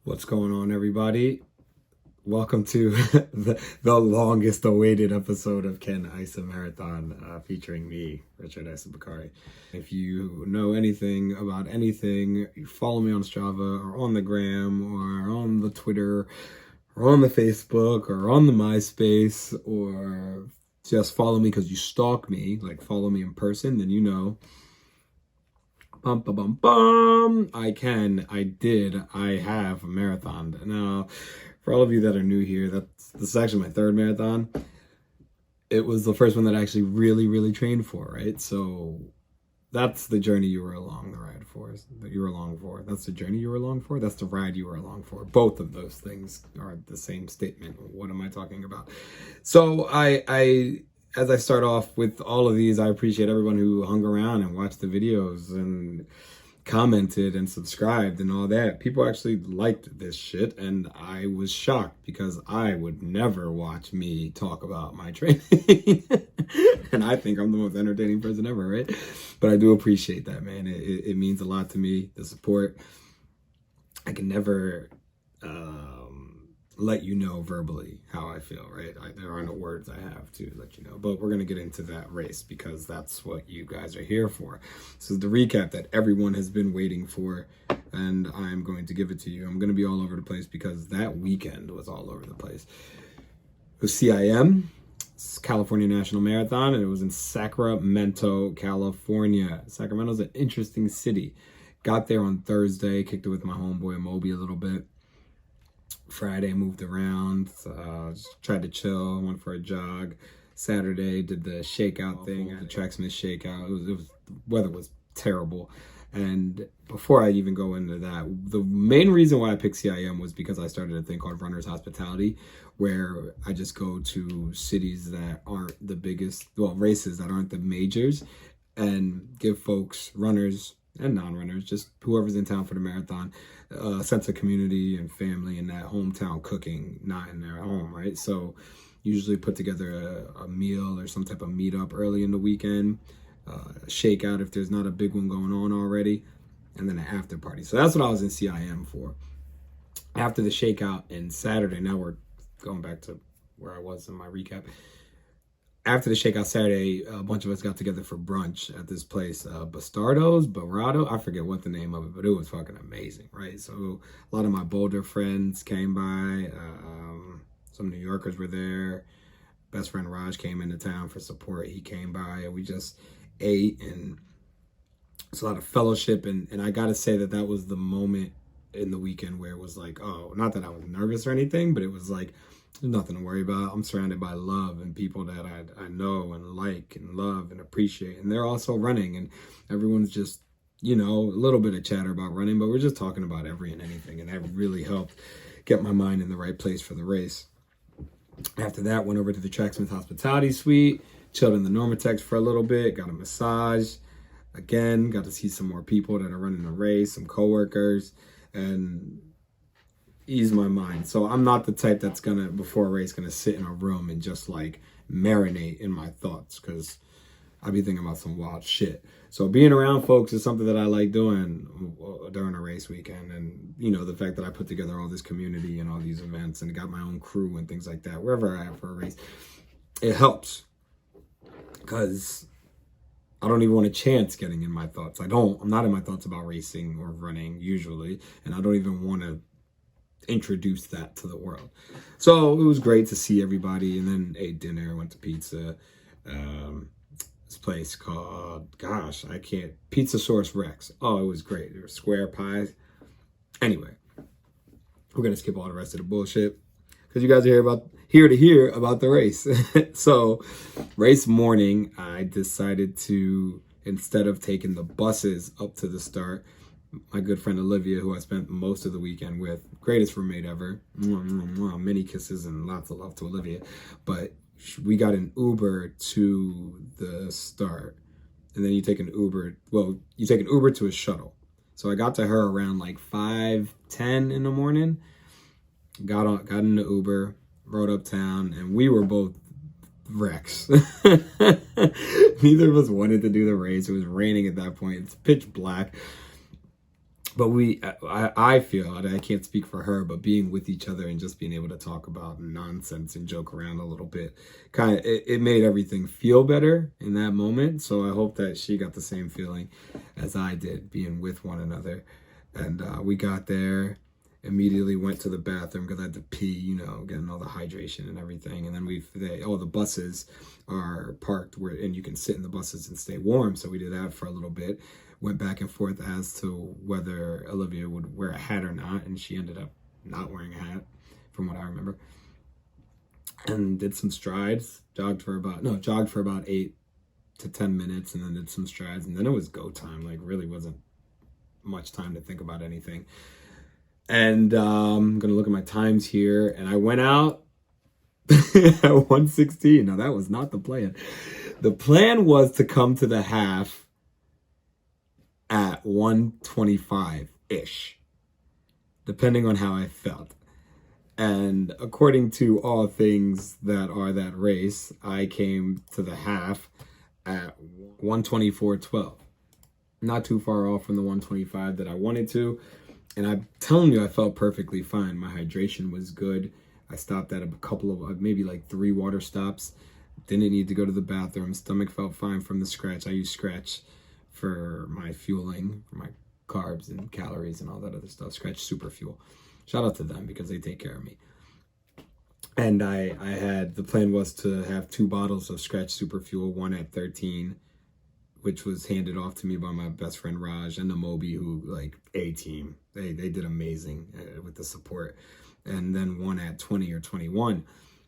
What's going on, everybody? Welcome to the longest awaited episode of Issa Marathon, featuring me, Richard Issa Bakari. If you know anything about anything, you follow me on Strava or on the gram or on the Twitter or on the Facebook or on the MySpace, or just follow me because you stalk me, like follow me in person, then you know. Bum, bum, bum, bum. I have a marathon. Now, for all of you that are new here, this is actually my third marathon. It was the first one that I actually really trained for, right? So that's the journey you were along the ride for. That you were along for. That's the journey you were along for. That's the ride you were along for. Both of those things are the same statement. What am I talking about? So as I start off with all of these, I appreciate everyone who hung around and watched the videos and commented and subscribed and all that. People actually liked this shit, and I was shocked because I would never watch me talk about my training. And I think I'm the most entertaining person ever, right? But I do appreciate that, man. It means a lot to me, the support. I can never let you know verbally how I feel, right? There are no words I have to let you know, but we're going to get into that race because that's what you guys are here for. This is the recap that everyone has been waiting for, and I'm going to give it to you. I'm going to be all over the place because that weekend was all over the place. It was CIM, California National Marathon, and it was in Sacramento, California. Sacramento's an interesting city. Got there on Thursday, kicked it with my homeboy Moby a little bit. Friday moved around, tried to chill, went for a jog. Saturday did the shakeout thing, the Tracksmith shakeout. The weather was terrible. And before I even go into that, the main reason why I picked CIM was because I started a thing called Runner's Hospitality, where I just go to cities that aren't the biggest, races that aren't the majors, and give folks, runners and non-runners, just whoever's in town for the marathon, a sense of community and family and that hometown cooking, not in their home, right? So usually put together a meal or some type of meetup early in the weekend, shakeout if there's not a big one going on already, and then an after party. So that's what I was in CIM for. After the shakeout and Saturday, now we're going back to where I was in my recap. After the shakeout Saturday, a bunch of us got together for brunch at this place, Barado. I forget what the name of it, but it was fucking amazing, right? So a lot of my Boulder friends came by. Some New Yorkers were there. Best friend Raj came into town for support. He came by, and we just ate, and it's a lot of fellowship. And I got to say that was the moment in the weekend where it was like, oh, not that I was nervous or anything, but it was like, there's nothing to worry about. I'm surrounded by love and people that I know and like and love and appreciate. And they're also running, and everyone's just, a little bit of chatter about running, but we're just talking about every and anything. And that really helped get my mind in the right place for the race. After that, went over to the Tracksmith Hospitality Suite, chilled in the Normatex for a little bit, got a massage. Again, got to see some more people that are running the race, some coworkers, and ease my mind. So I'm not the type that's before a race, gonna sit in a room and just like marinate in my thoughts, because I be thinking about some wild shit. So being around folks is something that I like doing during a race weekend. And, the fact that I put together all this community and all these events and got my own crew and things like that, wherever I am for a race, it helps. Because I don't even want a chance getting in my thoughts. I'm not in my thoughts about racing or running usually. And I don't even want to introduce that to the world. So it was great to see everybody, and then ate dinner, went to pizza. This place called, Pizza Source Rex. Oh, it was great. There were square pies. Anyway, we're gonna skip all the rest of the bullshit because you guys are here to hear about the race. So race morning, I decided to, instead of taking the buses up to the start, my good friend Olivia, who I spent most of the weekend with, greatest roommate ever, many kisses and lots of love to Olivia, but we got an Uber to the start, and then you take an Uber to a shuttle. So I got to her around like 5:10 in the morning, got in the Uber, rode uptown, and we were both wrecks. Neither of us wanted to do the race. It was raining at that point. It's pitch black. but I feel, and I can't speak for her, but being with each other and just being able to talk about nonsense and joke around a little bit, kind of, it made everything feel better in that moment. So I hope that she got the same feeling as I did, being with one another. And we got there, immediately went to the bathroom because I had to pee, getting all the hydration and everything. And then all the buses are parked and you can sit in the buses and stay warm. So we did that for a little bit. Went back and forth as to whether Olivia would wear a hat or not, and she ended up not wearing a hat, from what I remember. And did some strides, jogged for about 8 to 10 minutes, and then did some strides, and then it was go time. Like, really wasn't much time to think about anything. And I'm gonna look at my times here, and I went out at 1:16. Now that was not the plan. The plan was to come to the half at 1:25-ish, depending on how I felt. And according to all things that are that race, I came to the half at 1:24.12. Not too far off from the 1:25 that I wanted to. And I'm telling you, I felt perfectly fine. My hydration was good. I stopped at a couple of, maybe like 3 water stops. Didn't need to go to the bathroom. Stomach felt fine from the Scratch. I use Scratch for my fueling, for my carbs and calories and all that other stuff. Scratch Super Fuel. Shout out to them because they take care of me. And the plan was to have 2 bottles of Scratch Super Fuel, one at 13, which was handed off to me by my best friend Raj and Namobi, who, like, A-team. They did amazing with the support. And then one at 20 or 21.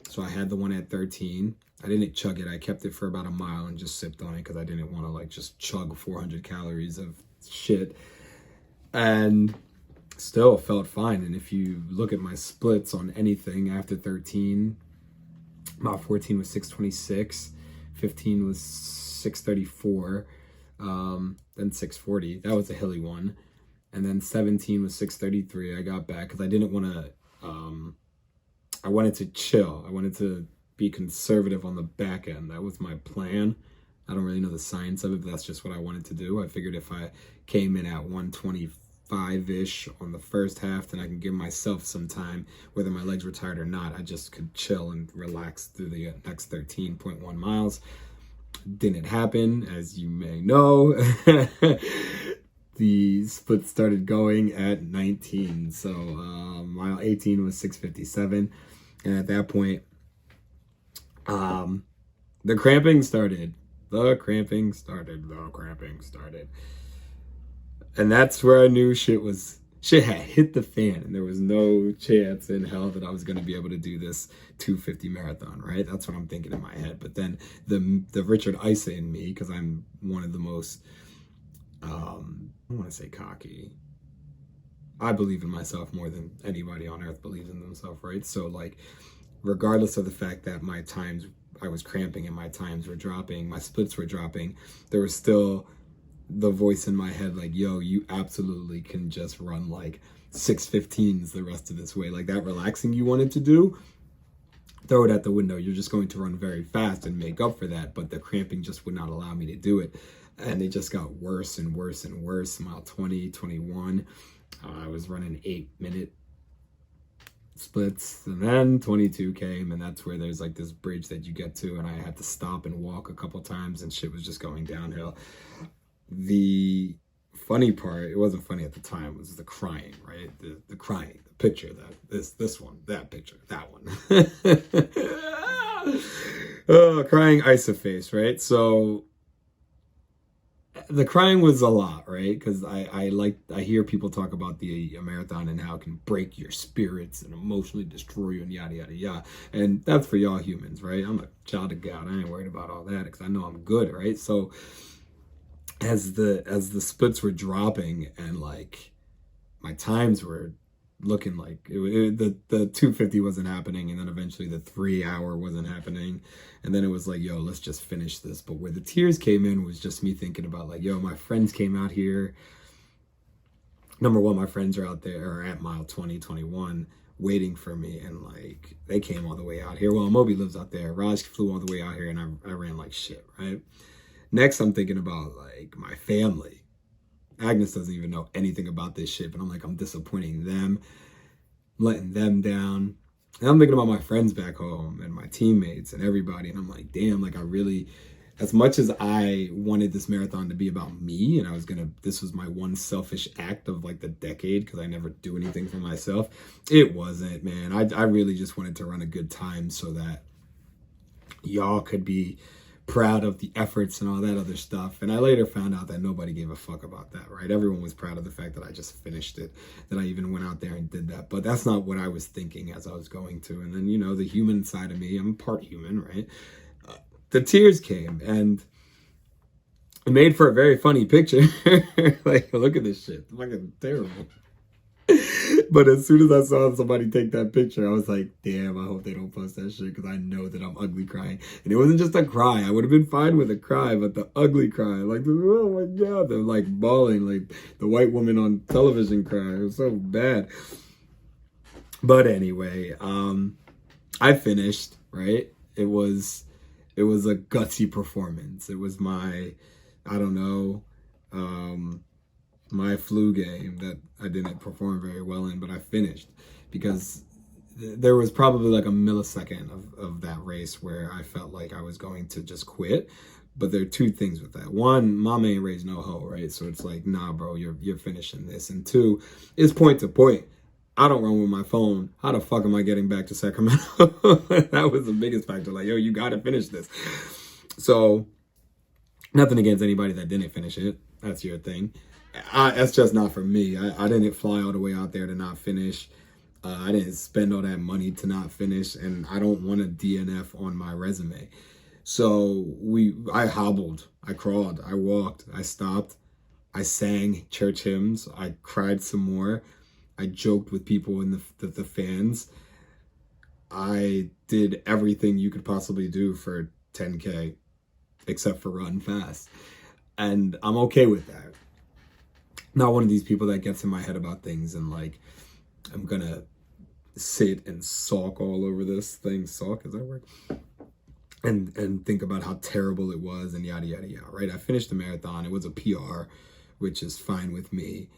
So I had the one at 13. I didn't chug it. I kept it for about a mile and just sipped on it because I didn't want to, like, just chug 400 calories of shit. And still felt fine. And if you look at my splits on anything after 13, about 14 was 626, 15 was 634, then 640. That was a hilly one. And then 17 was 633. I got back because I didn't want to, I wanted to chill. I wanted to be conservative on the back end. That was my plan. I don't really know the science of it, but that's just what I wanted to do. I figured if I came in at 125-ish on the first half, then I can give myself some time, whether my legs were tired or not. I just could chill and relax through the next 13.1 miles. Didn't happen, as you may know. The split started going at 19. So mile 18 was 6:57. And at that point, the cramping started. And that's where I knew shit had hit the fan, and there was no chance in hell that I was going to be able to do this 250 marathon, right? That's what I'm thinking in my head. But then the Richard Issa in me, because I'm one of the most, I don't want to say cocky. I believe in myself more than anybody on earth believes in themselves, right? So, like, regardless of the fact that my times, I was cramping and my times were dropping, my splits were dropping, there was still the voice in my head like, yo, you absolutely can just run like 6:15s the rest of this way. Like, that relaxing you wanted to do, throw it out the window. You're just going to run very fast and make up for that. But the cramping just would not allow me to do it. And it just got worse and worse and worse. Mile 20, 21, I was running 8-minute splits, and then 22 came, and that's where there's like this bridge that you get to, and I had to stop and walk a couple times, and shit was just going downhill. The funny part, it wasn't funny at the time, was the crying, right? The crying, the picture, this one, that picture, that one. Oh, crying Issa face, right? So the crying was a lot, right? Because I hear people talk about the marathon and how it can break your spirits and emotionally destroy you and yada yada yada. And that's for y'all humans, right? I'm a child of God. I ain't worried about all that because I know I'm good, right? So as the splits were dropping and like my times were looking like the 250 wasn't happening, and then eventually the 3 hour wasn't happening, and then it was like, yo, let's just finish this. But where the tears came in was just me thinking about like, yo, my friends came out here. Number one, my friends are out there or at mile 20, 21 waiting for me, and like they came all the way out here. Well, Moby lives out there. Raj flew all the way out here, and I ran like shit, right? Next, I'm thinking about like my family Agnes doesn't even know anything about this shit, but I'm like, I'm disappointing them, letting them down. And I'm thinking about my friends back home and my teammates and everybody. And I'm like, damn, like I really, as much as I wanted this marathon to be about me, and this was my one selfish act of like the decade, because I never do anything for myself. It wasn't, man. I really just wanted to run a good time so that y'all could be proud of the efforts and all that other stuff. And I later found out that nobody gave a fuck about that, right? Everyone was proud of the fact that I just finished it, that I even went out there and did that. But that's not what I was thinking as I was going to. And then, you know, the human side of me, I'm part human, right? The tears came, and it made for a very funny picture. Like, look at this shit. Fucking terrible. But as soon as I saw somebody take that picture, I was like, damn, I hope they don't post that shit, because I know that I'm ugly crying. And it wasn't just a cry. I would have been fine with a cry, but the ugly cry, like, oh my God, they're like bawling, like the white woman on television cry. It was so bad. But anyway, I finished, right? It was a gutsy performance. It was my, I don't know, my flu game that I didn't perform very well in, but I finished, because there was probably like a millisecond of that race where I felt like I was going to just quit. But there are two things with that. One, mama ain't raised no hoe, right? So it's like, nah, bro, you're finishing this. And two, it's point to point. I don't run with my phone. How the fuck am I getting back to Sacramento? That was the biggest factor. Like, yo, you got to finish this. So, nothing against anybody that didn't finish it. That's your thing. That's just not for me. I didn't fly all the way out there to not finish. I didn't spend all that money to not finish. And I don't want a DNF on my resume. So, I hobbled. I crawled. I walked. I stopped. I sang church hymns. I cried some more. I joked with people in the fans. I did everything you could possibly do for 10K, except for run fast. And I'm okay with that. Not one of these people that gets in my head about things and like, I'm gonna sit and sulk all over this thing. Sulk, is that a word? And think about how terrible it was and yada, yada, yada, right? I finished the marathon. It was a PR, which is fine with me.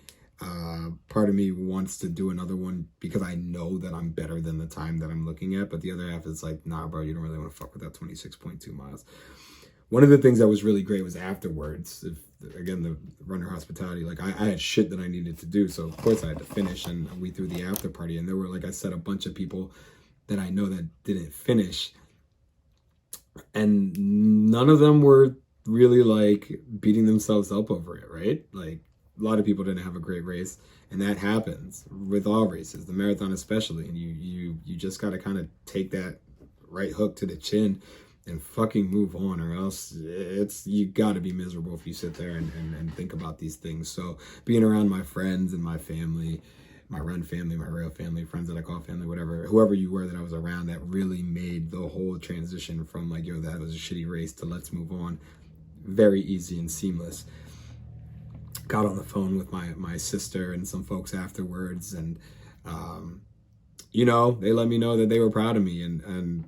Part of me wants to do another one because I know that I'm better than the time that I'm looking at. But the other half is like, nah, bro, you don't really want to fuck with that 26.2 miles. One of the things that was really great was afterwards, again, the runner hospitality, like I had shit that I needed to do. So of course I had to finish, and we threw the after party, and there were, like I said, a bunch of people that I know that didn't finish. And none of them were really like beating themselves up over it, right? Like, a lot of people didn't have a great race, and that happens with all races, the marathon especially. And you just got to kind of take that right hook to the chin and fucking move on, or else you got to be miserable if you sit there and think about these things. So being around my friends and my family, my run family, my rail family, friends that I call family, whatever, whoever you were that I was around, that really made the whole transition from like, yo, that was a shitty race to let's move on very easy and seamless. Got on the phone with my sister and some folks afterwards, and you know, they let me know that they were proud of me, and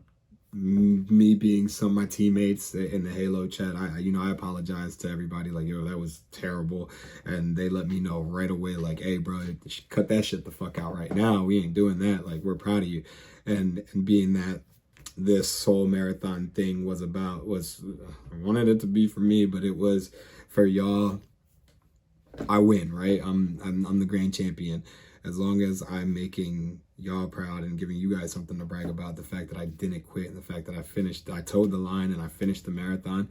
me being some of my teammates in the Halo chat, I apologized to everybody, like, yo, that was terrible, and they let me know right away, like, hey, bro, cut that shit the fuck out right now. We ain't doing that. Like, we're proud of you. And being that this whole marathon thing was I wanted it to be for me, but it was for y'all. I win, right? I'm the grand champion. As long as I'm making y'all proud and giving you guys something to brag about, the fact that I didn't quit and the fact that I towed the line and I finished the marathon.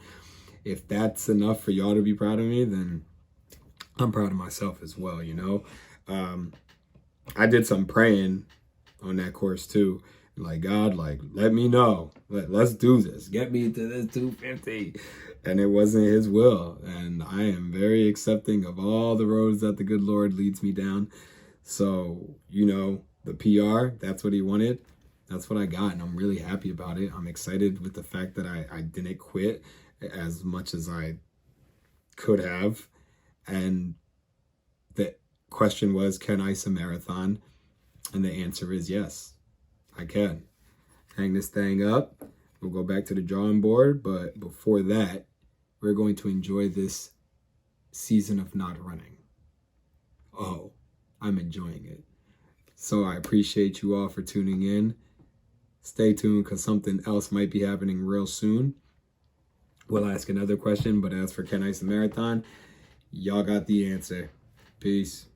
If that's enough for y'all to be proud of me, then I'm proud of myself as well, you know? I did some praying on that course too. Like, God, like, let me know. Let's do this. Get me to this 250. And it wasn't his will. And I am very accepting of all the roads that the good Lord leads me down. So, you know, the PR, that's what he wanted. That's what I got. And I'm really happy about it. I'm excited with the fact that I didn't quit as much as I could have. And the question was, can I Issa Marathon? And the answer is yes, I can. Hang this thing up. We'll go back to the drawing board. But before that, we're going to enjoy this season of not running. oh, I'm enjoying it. So I appreciate you all for tuning in. Stay tuned because something else might be happening real soon. We'll ask another question, but as for Can Issa Marathon, y'all got the answer. Peace.